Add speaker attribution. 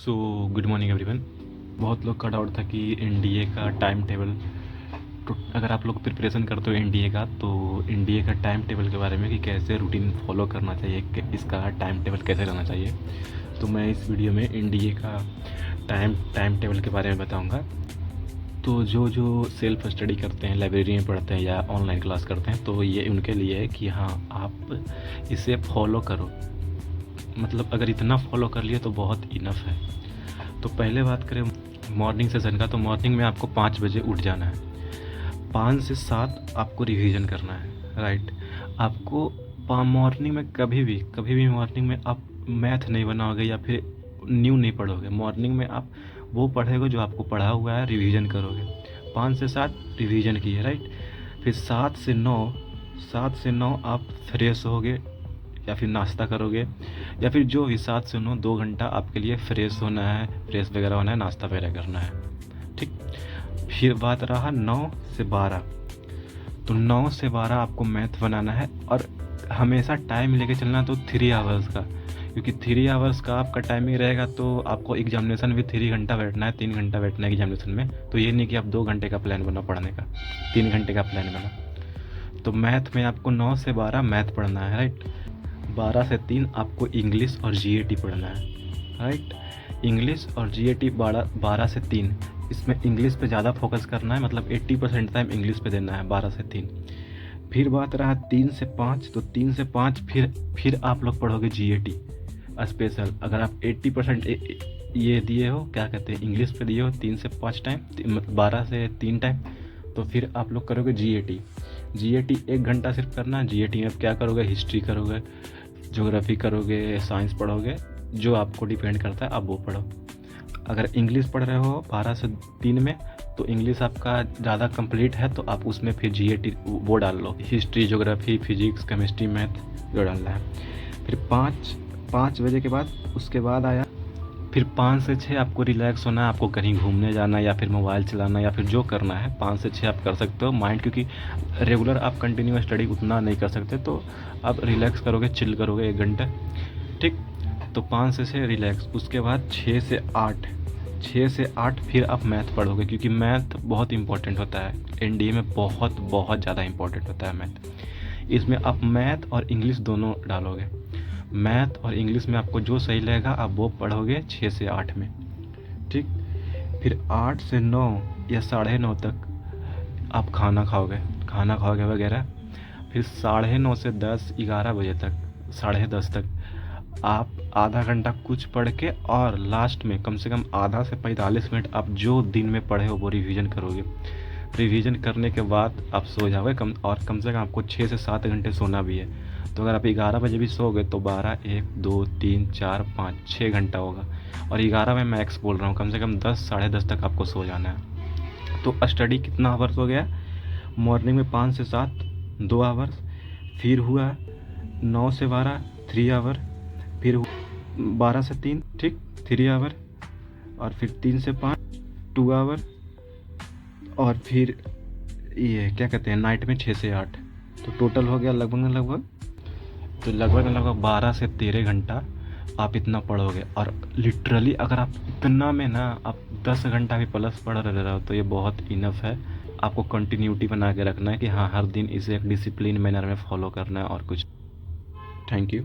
Speaker 1: So good morning everyone. बहुत लोग का डाउट था कि एनडीए का टाइम टेबल, तो अगर आप लोग प्रिपरेशन करते हो एनडीए का, तो एनडीए का टाइम टेबल के बारे में कि कैसे रूटीन फॉलो करना चाहिए, इसका टाइम टेबल कैसे रहना चाहिए, तो मैं इस वीडियो में एनडीए का टाइम टेबल के बारे में बताऊंगा। तो जो जो सेल्फ स्टडी करते हैं, लाइब्रेरी में पढ़ते हैं या ऑनलाइन क्लास करते हैं, तो ये उनके लिए है कि हाँ, आप इसे फॉलो करो। मतलब अगर इतना फॉलो कर लिए तो बहुत इनफ है। तो पहले बात करें मॉर्निंग सेशन का, तो मॉर्निंग में आपको 5 बजे उठ जाना है। 5 से 7 आपको रिवीजन करना है, राइट। आपको मॉर्निंग में कभी भी मॉर्निंग में आप मैथ नहीं बनाओगे या फिर न्यू नहीं पढ़ोगे। मॉर्निंग में आप वो पढ़ोगे जो आपको पढ़ा हुआ है, रिवीजन करोगे। 5 से 7 रिवीजन किए, राइट। फिर 7 से 9 आप फ्रेश होगे या फिर नाश्ता करोगे, या फिर जो भी 7 से 9 2 घंटा आपके लिए फ्रेश होना है, फ्रेश वगैरह होना है, नाश्ता वगैरह करना है, ठीक। फिर बात रहा 9 से 12, तो 9 से 12 आपको मैथ बनाना है, और हमेशा टाइम लेके चलना, तो 3 आवर्स का, क्योंकि 3 आवर्स का आपका टाइमिंग रहेगा तो आपको एग्जामिनेशन भी 3 घंटा बैठना है, 3 घंटा बैठना है एग्जामिनेशन में। तो ये नहीं कि आप 2 घंटे का प्लान बना पढ़ने का, 3 घंटे का प्लान बना। तो मैथ में आपको 9 से 12 मैथ पढ़ना है, राइट। 12 से 3 आपको इंग्लिश और जीएटी पढ़ना है, राइट। इंग्लिश और जीएटी 12 से 3, इसमें इंग्लिश पे ज़्यादा फोकस करना है, मतलब 80% टाइम इंग्लिश पे देना है 12 से 3। फिर बात रहा 3 से 5, तो 3 से 5 फिर आप लोग पढ़ोगे जीएटी स्पेशल। अगर आप 80% ये दिए हो, क्या कहते हैं, इंग्लिश पे दिए हो 3 से 5 टाइम, मतलब 12 से 3 टाइम, तो फिर आप लोग करोगे जीएटी 1 घंटा सिर्फ करना है। जीएटी में आप क्या करोगे, हिस्ट्री करोगे, ज्योग्राफी करोगे, साइंस पढ़ोगे, जो आपको डिपेंड करता है आप वो पढ़ो। अगर इंग्लिश पढ़ रहे हो 12 से 3 में, तो इंग्लिश आपका ज़्यादा कंप्लीट है, तो आप उसमें फिर जीएटी वो डाल लो, history, geography, physics, chemistry, math जो डालना है। फिर 5 बजे के बाद, उसके बाद आया फिर 5 से 6 आपको रिलैक्स होना है, आपको कहीं घूमने जाना या फिर मोबाइल चलाना या फिर जो करना है 5 से 6 आप कर सकते हो माइंड, क्योंकि रेगुलर आप कंटिन्यू स्टडी उतना नहीं कर सकते, तो आप रिलैक्स करोगे, चिल करोगे 1 घंटा, ठीक। तो 5 से 6 रिलैक्स। उसके बाद 6 से 8 फिर आप मैथ पढ़ोगे, क्योंकि मैथ बहुत इंपॉर्टेंट होता है एनडीए में, बहुत बहुत ज़्यादा इंपॉर्टेंट होता है मैथ। इसमें आप मैथ और इंग्लिश दोनों डालोगे। मैथ और इंग्लिश में आपको जो सही लगेगा आप वो पढ़ोगे 6 से 8 में, ठीक। फिर 8 से 9 या 9:30 तक आप खाना खाओगे वगैरह। फिर 9:30 से 10-11 बजे तक, 10:30 तक आप आधा घंटा कुछ पढ़ के, और लास्ट में कम से कम आधा से 45 मिनट आप जो दिन में पढ़े हो वो रिवीजन करोगे। रिवीजन करने के बाद आप सो जाओगे, कम से कम आपको 6 से 7 घंटे सोना भी है। तो अगर आप 11 बजे भी सोओगे तो 12, 1, 2, 3, 4, 5, 6 घंटा होगा, और 11 में मैक्स बोल रहा हूँ, कम से कम 10, 10:30 तक आपको सो जाना है। तो स्टडी कितना आवर्स हो गया, मॉर्निंग में 5 से 7 2 आवर्स, फिर हुआ 9 से 12 3 आवर, फिर 12 से 3, ठीक, 3 आवर, और फिर 3 से 5 2 आवर, और फिर ये क्या कहते हैं नाइट में 6 से 8। तो टोटल हो गया लगभग 12 से 13 घंटा आप इतना पढ़ोगे। और लिटरली अगर आप इतना में ना आप 10 घंटा भी प्लस पढ़ रहे हो तो ये बहुत इनफ है। आपको कंटिन्यूटी बना के रखना है कि हाँ, हर दिन इसे एक डिसिप्लिन मैनर में फॉलो करना है, और कुछ। Thank you.